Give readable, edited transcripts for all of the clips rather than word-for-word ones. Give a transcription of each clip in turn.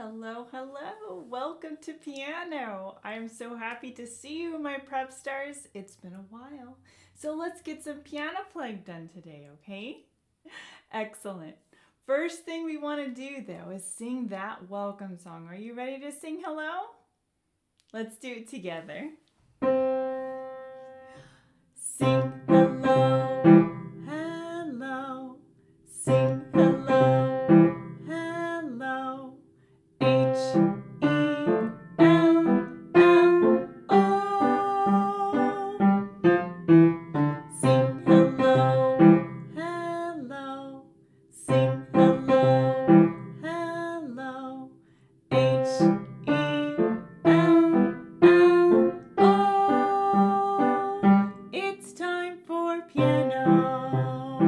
Hello, hello. Welcome to piano. I'm so happy to see you, my prep stars. It's been a while. So let's get some piano playing done today, okay? Excellent. First thing we want to do though is sing that welcome song. Are you ready to sing hello? Let's do it together. Sing hello, hello. Sing hello, hello. Hello. Sing hello, hello. Sing hello, hello. Hello. It's time for piano.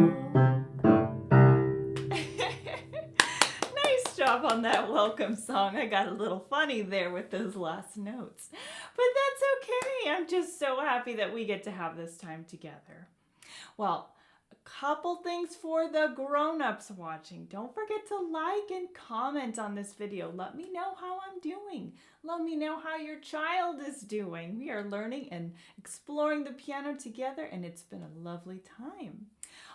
Nice job on that welcome song. I got a little funny there with those last notes. But that's okay. I'm just so happy that we get to have this time together. Well, a couple things for the grown-ups watching. Don't forget to like and comment on this video. Let me know how I'm doing. Let me know how your child is doing. We are learning and exploring the piano together, and it's been a lovely time.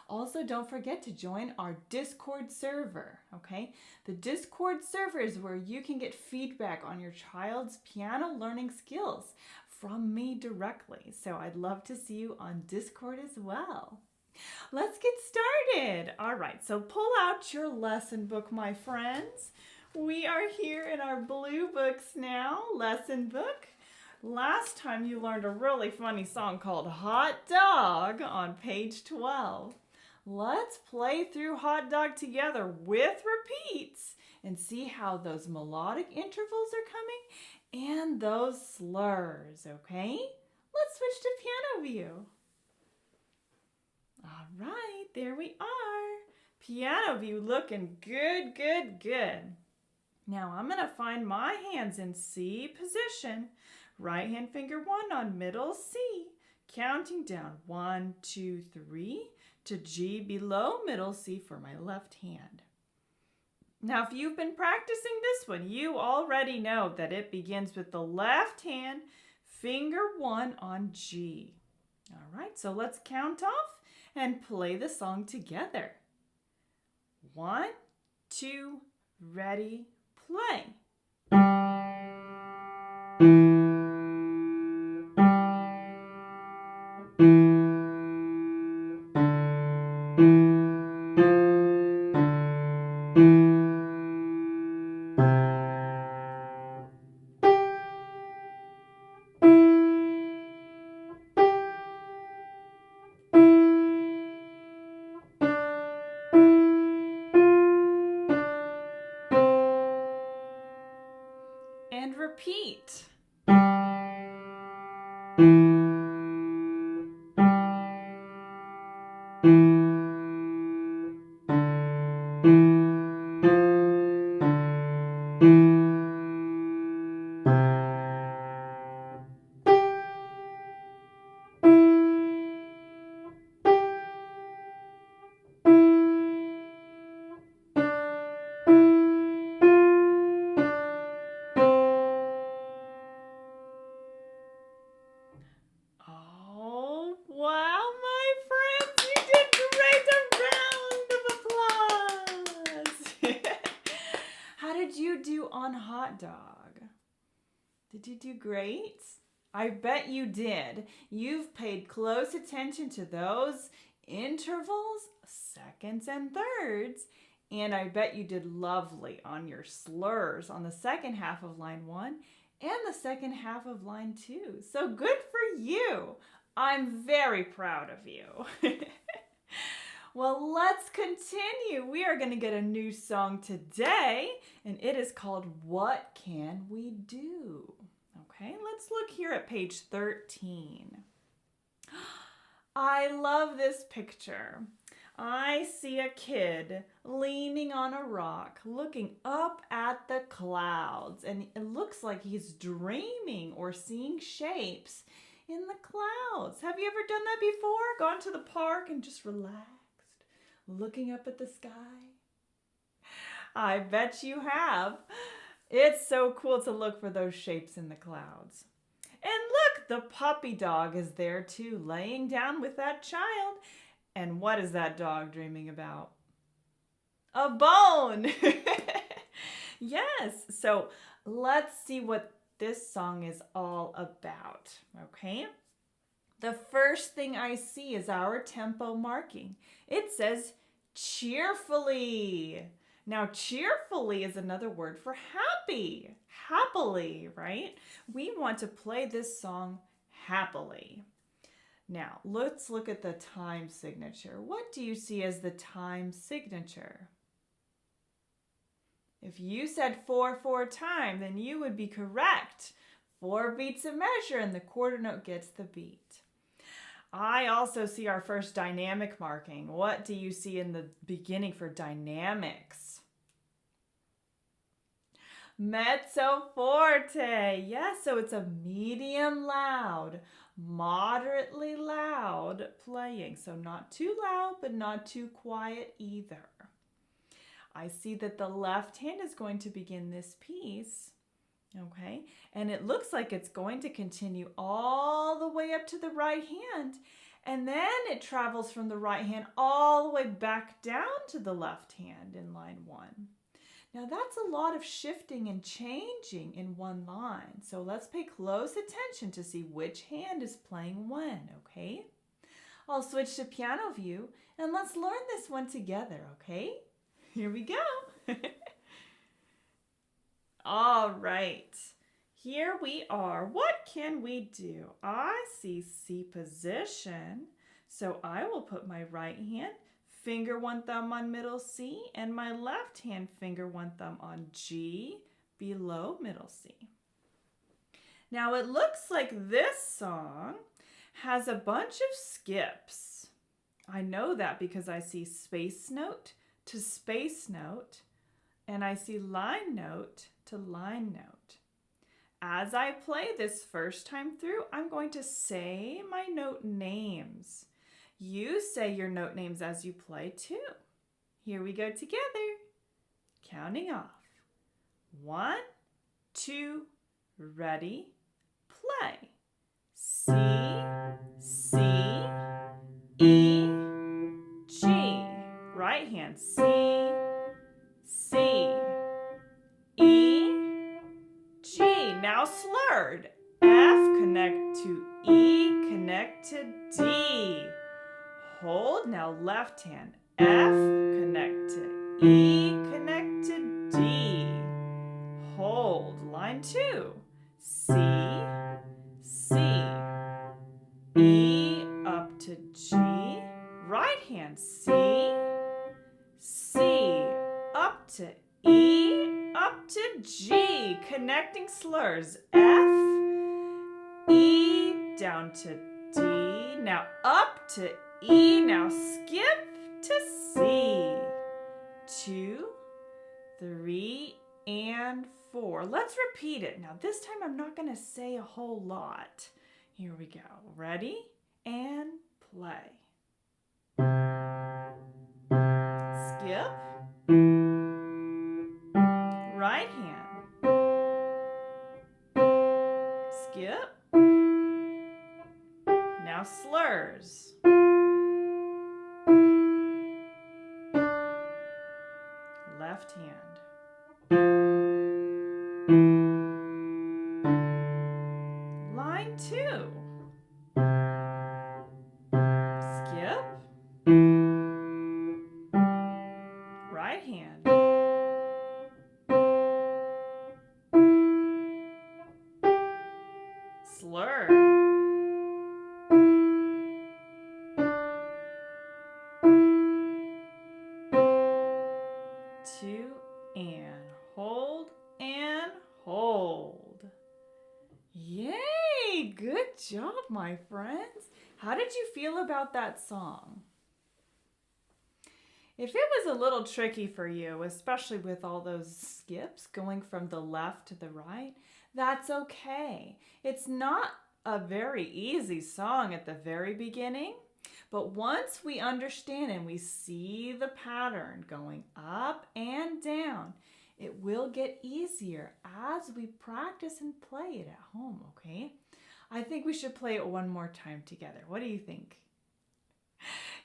Also, don't forget to join our Discord server, okay? The Discord server is where you can get feedback on your child's piano learning skills from me directly. So I'd love to see you on Discord as well. Let's get started. All right, so pull out your lesson book, my friends. We are here in our blue books now, lesson book. Last time you learned a really funny song called Hot Dog on page 12. Let's play through Hot Dog together with repeats and see how those melodic intervals are coming and those slurs, okay? Let's switch to piano view. All right, there we are. Piano view looking good, good, good. Now I'm gonna find my hands in C position. Right hand finger 1 on middle C. Counting down 1, 2, 3 to G below middle C for my left hand. Now if you've been practicing this one, you already know that it begins with the left hand, finger 1 on G. All right, so let's count off and play the song together. 1, 2, ready, play. And repeat. Oh, wow, my friends, you did great. A round of applause. How did you do on Hot Dog? Did you do great? I bet you did. You've paid close attention to those intervals, seconds and thirds, and I bet you did lovely on your slurs on the second half of line 1 and the second half of line 2. So good for you. I'm very proud of you. Well, let's continue. We are going to get a new song today, and it is called What Can We Do? Okay, let's look here at page 13. I love this picture. I see a kid leaning on a rock, looking up at the clouds, and it looks like he's dreaming or seeing shapes in the clouds. Have you ever done that before? Gone to the park and just relaxed, looking up at the sky? I bet you have. It's so cool to look for those shapes in the clouds. And look, the puppy dog is there too, laying down with that child. And what is that dog dreaming about? A bone! Yes, so let's see what this song is all about, okay? The first thing I see is our tempo marking. It says cheerfully. Now, cheerfully is another word for happy, happily, right? We want to play this song happily. Now, let's look at the time signature. What do you see as the time signature? If you said 4/4 time, then you would be correct. 4 beats a measure and the quarter note gets the beat. I also see our first dynamic marking. What do you see in the beginning for dynamics? Mezzo forte. Yes, so it's a medium loud, moderately loud playing. So not too loud, but not too quiet either. I see that the left hand is going to begin this piece, okay? And it looks like it's going to continue all the way up to the right hand. And then it travels from the right hand all the way back down to the left hand in line 1. Now that's a lot of shifting and changing in one line. So let's pay close attention to see which hand is playing when, okay? I'll switch to piano view and let's learn this one together, okay? Here we go. All right. Here we are. What can we do? I see C position. So I will put my right hand, finger 1 thumb on middle C, and my left hand, finger 1 thumb on G below middle C. Now it looks like this song has a bunch of skips. I know that because I see space note to space note, and I see line note to line note. As I play this first time through, I'm going to say my note names. You say your note names as you play too. Here we go together. Counting off. 1, 2, ready, play. C, C, E, G. Right hand, C, C, E, G. Now slurred. F, connect to E, connect to D. Hold, now left hand. F, connect to E, connect to D. Hold, line 2. C, C, E, up to G. Right hand, C, C, up to E, up to G, connecting slurs. F, E, down to D, now up to E, now skip to C. 2, 3, and 4. Let's repeat it. Now this time I'm not going to say a whole lot. Here we go. Ready? And play. Skip. Right hand. Skip. Now slurs. Left hand. Line 2. Skip. Right hand. Slur. 2 and hold and hold. Yay! Good job, my friends. How did you feel about that song? If it was a little tricky for you, especially with all those skips going from the left to the right, that's okay. It's not a very easy song at the very beginning, but once we understand and we see the pattern going up and down, It will get easier as we practice and play it at home, okay? I think we should play it one more time together. What do you think?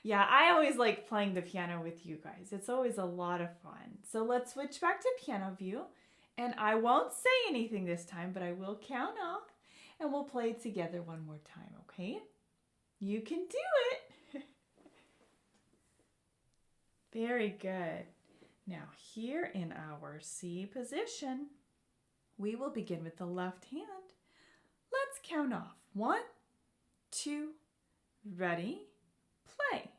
Yeah, I always like playing the piano with you guys. It's always a lot of fun. So let's switch back to piano view. And I won't say anything this time, but I will count off and we'll play it together one more time, okay? You can do it. Very good. Now here in our C position, we will begin with the left hand. Let's count off. 1, 2, ready, play.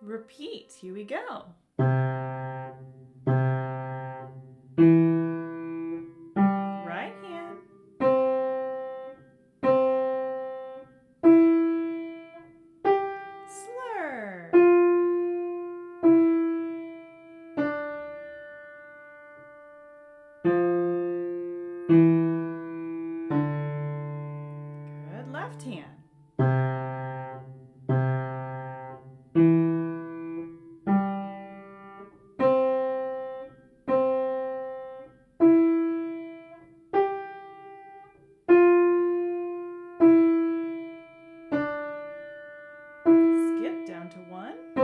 Repeat. Here we go. Right hand. Slur. Good. Left hand. Skip down to 1, 2,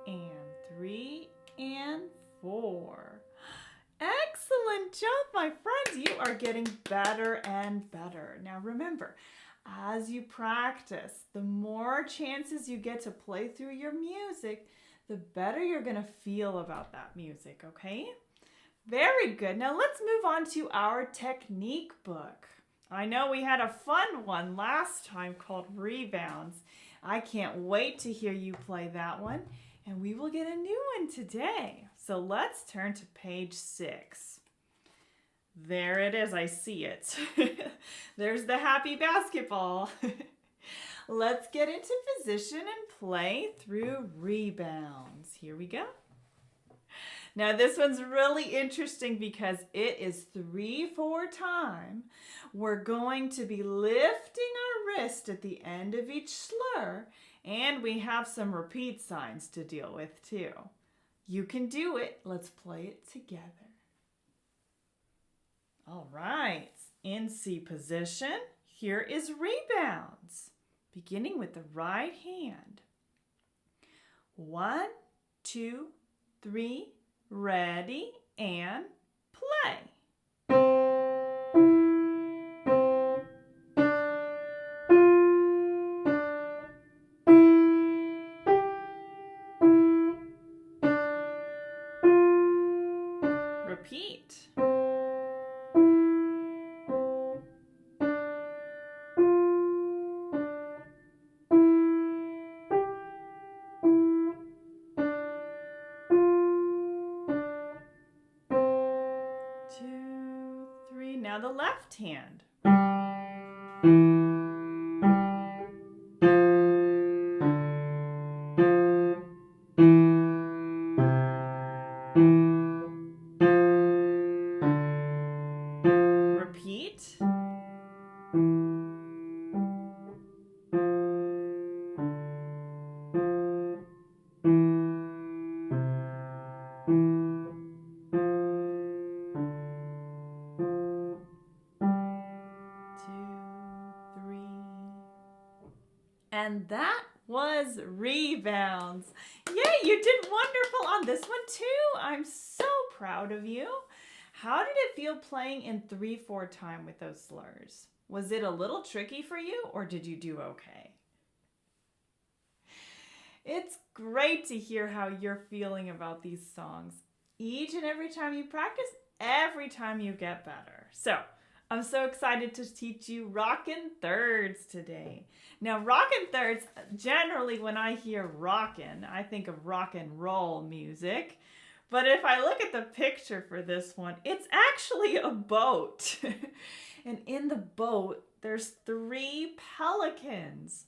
and 3, and 4. Excellent job, my friends. You are getting better and better. Now remember, as you practice, the more chances you get to play through your music, the better you're going to feel about that music, okay? Very good. Now let's move on to our technique book. I know we had a fun one last time called Rebounds. I can't wait to hear you play that one, and we will get a new one today. So let's turn to page 6. There it is, I see it. There's the happy basketball. Let's get into position and play through rebounds. Here we go. Now this one's really interesting because it is 3/4 time. We're going to be lifting our wrist at the end of each slur, and we have some repeat signs to deal with too. You can do it. Let's play it together. All right, in C position, here is rebounds, beginning with the right hand. 1, 2, 3, ready, and play. Repeat. Two, three. Now the left hand. Repeat. And that was rebounds. Yay, you did wonderful on this one too. I'm so proud of you. How did it feel playing in 3/4 time with those slurs? Was it a little tricky for you or did you do okay? It's great to hear how you're feeling about these songs. Each and every time you practice, every time you get better. So I'm so excited to teach you rockin' thirds today. Now, rockin' thirds, generally when I hear rockin', I think of rock and roll music. But if I look at the picture for this one, it's actually a boat. And in the boat, there's 3 pelicans.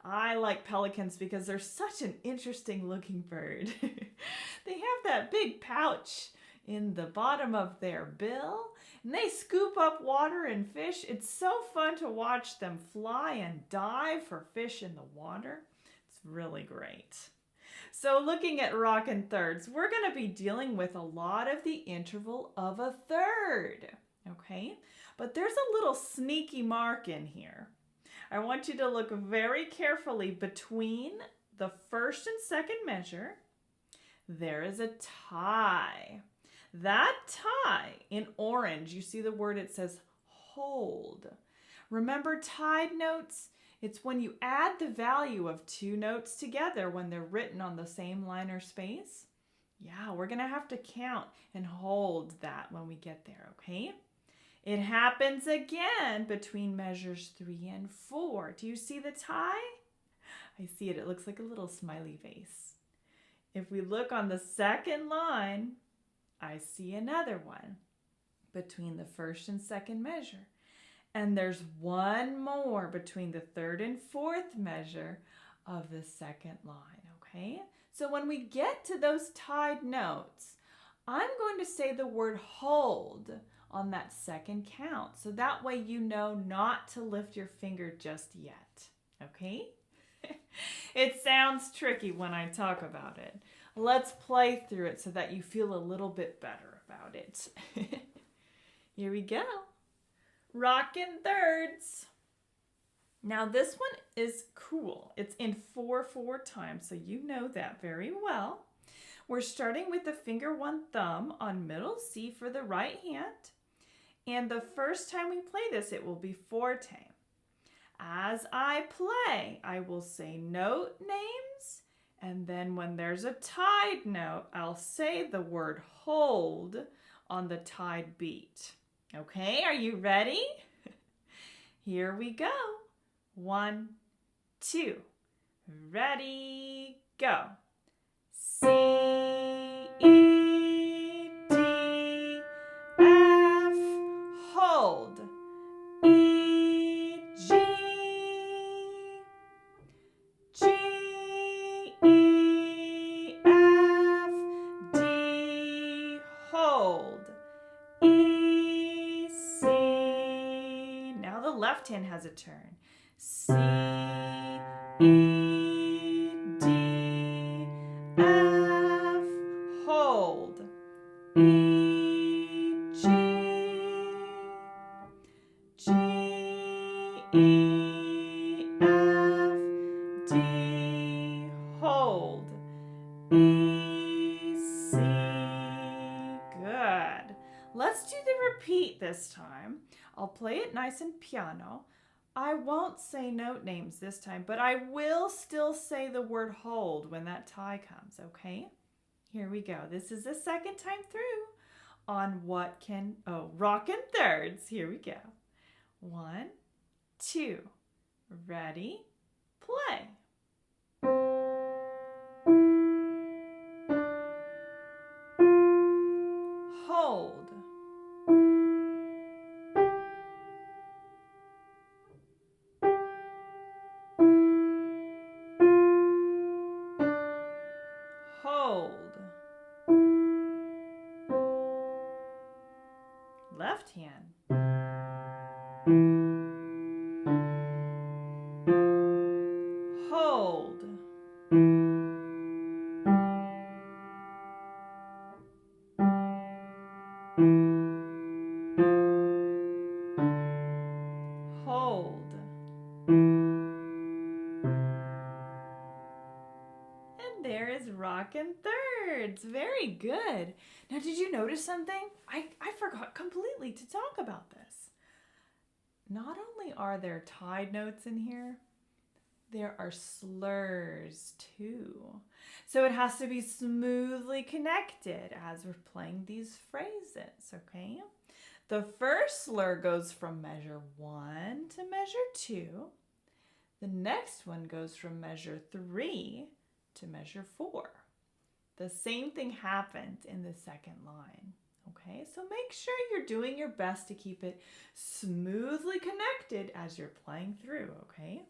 I like pelicans because they're such an interesting looking bird. They have that big pouch in the bottom of their bill, and they scoop up water and fish. It's so fun to watch them fly and dive for fish in the water. It's really great. So looking at rockin' thirds, we're going to be dealing with a lot of the interval of a third, okay? But there's a little sneaky mark in here. I want you to look very carefully between the first and second measure. There is a tie. That tie in orange, you see the word, it says hold. Remember tied notes? It's when you add the value of 2 notes together when they're written on the same line or space. Yeah, we're going to have to count and hold that when we get there, okay? It happens again between measures 3 and 4. Do you see the tie? I see it. It looks like a little smiley face. If we look on the second line, I see another one between the first and second measure. And there's one more between the third and fourth measure of the second line, okay? So when we get to those tied notes, I'm going to say the word hold on that second count. So that way you know not to lift your finger just yet, okay? It sounds tricky when I talk about it. Let's play through it so that you feel a little bit better about it. Here we go. Rockin' thirds. Now this one is cool. It's in 4/4 time, so you know that very well. We're starting with the finger 1 thumb on middle C for the right hand. And the first time we play this, it will be forte. As I play, I will say note names. And then when there's a tied note, I'll say the word hold on the tied beat. Okay, are you ready? Here we go. 1, 2. Ready, go. C, E, D, F, hold. E, G, G, E, F, D, hold. E, C. Now the left hand has a turn. C, E, D, F, hold. E, G, G, E, F, D, hold. E, C. Good. Let's do the repeat this time. I'll play it nice and piano. I won't say note names this time, but I will still say the word hold when that tie comes, okay? Here we go. This is the second time through on rockin' thirds. Here we go. 1, 2. Ready? Play. Hold. Hold. Left hand. Hold. Hold. And there is rockin' thirds. Very good. Now, did you notice something? I forgot completely to talk about this. Not only are there tied notes in here, there are slurs too. So it has to be smoothly connected as we're playing these phrases, okay? The first slur goes from measure 1 to measure 2. The next one goes from measure 3 to measure 4. The same thing happens in the second line. Okay, so make sure you're doing your best to keep it smoothly connected as you're playing through, okay?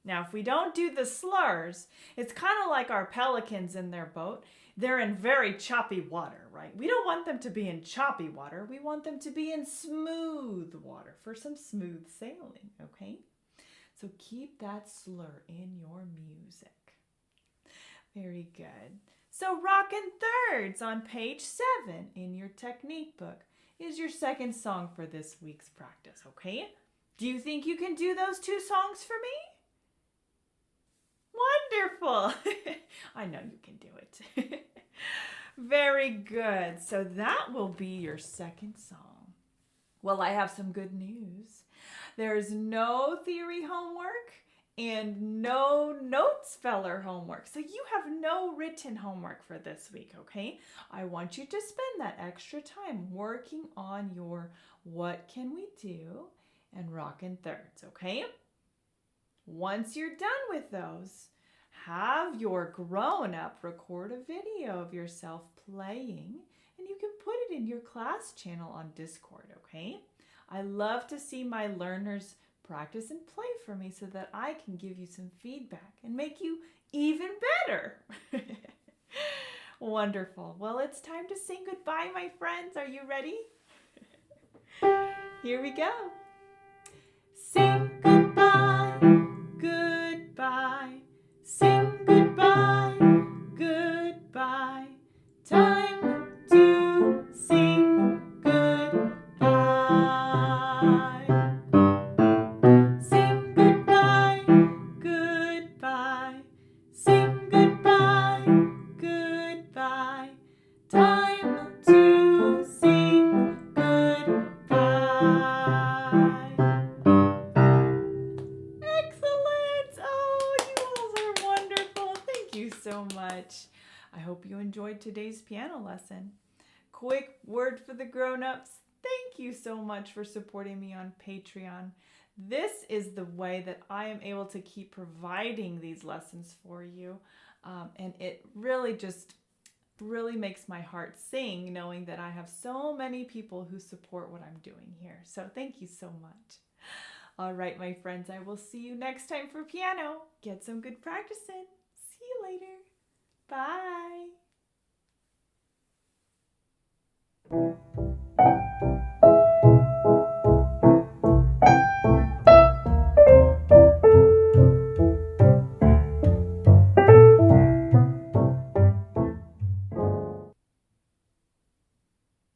Now, if we don't do the slurs, it's kind of like our pelicans in their boat. They're in very choppy water, right? We don't want them to be in choppy water. We want them to be in smooth water for some smooth sailing, okay? So keep that slur in your music. Very good. So rockin' thirds on page 7 in your technique book is your second song for this week's practice, okay? Do you think you can do those 2 songs for me? Wonderful. I know you can do it. Very good. So that will be your second song. Well, I have some good news. There's no theory homework and no note speller homework. So you have no written homework for this week, okay? I want you to spend that extra time working on your what can we do and rockin' thirds, okay? Once you're done with those, have your grown-up record a video of yourself playing, and you can put it in your class channel on Discord, okay? I love to see my learners practice and play for me so that I can give you some feedback and make you even better. Wonderful. Well, it's time to sing goodbye, my friends. Are you ready? Here we go. Sing goodbye, goodbye. Sing goodbye, goodbye. Time to sing goodbye. Sing goodbye, goodbye. Sing goodbye, goodbye. Time to sing goodbye. Excellent! Oh, you all are wonderful. Thank you so much. I hope you enjoyed today's piano lesson. Quick word for the grown-ups. Thank you so much for supporting me on Patreon. This is the way that I am able to keep providing these lessons for you. And it really makes my heart sing knowing that I have so many people who support what I'm doing here. So thank you so much. All right, my friends, I will see you next time for piano. Get some good practice in. See you later. Bye.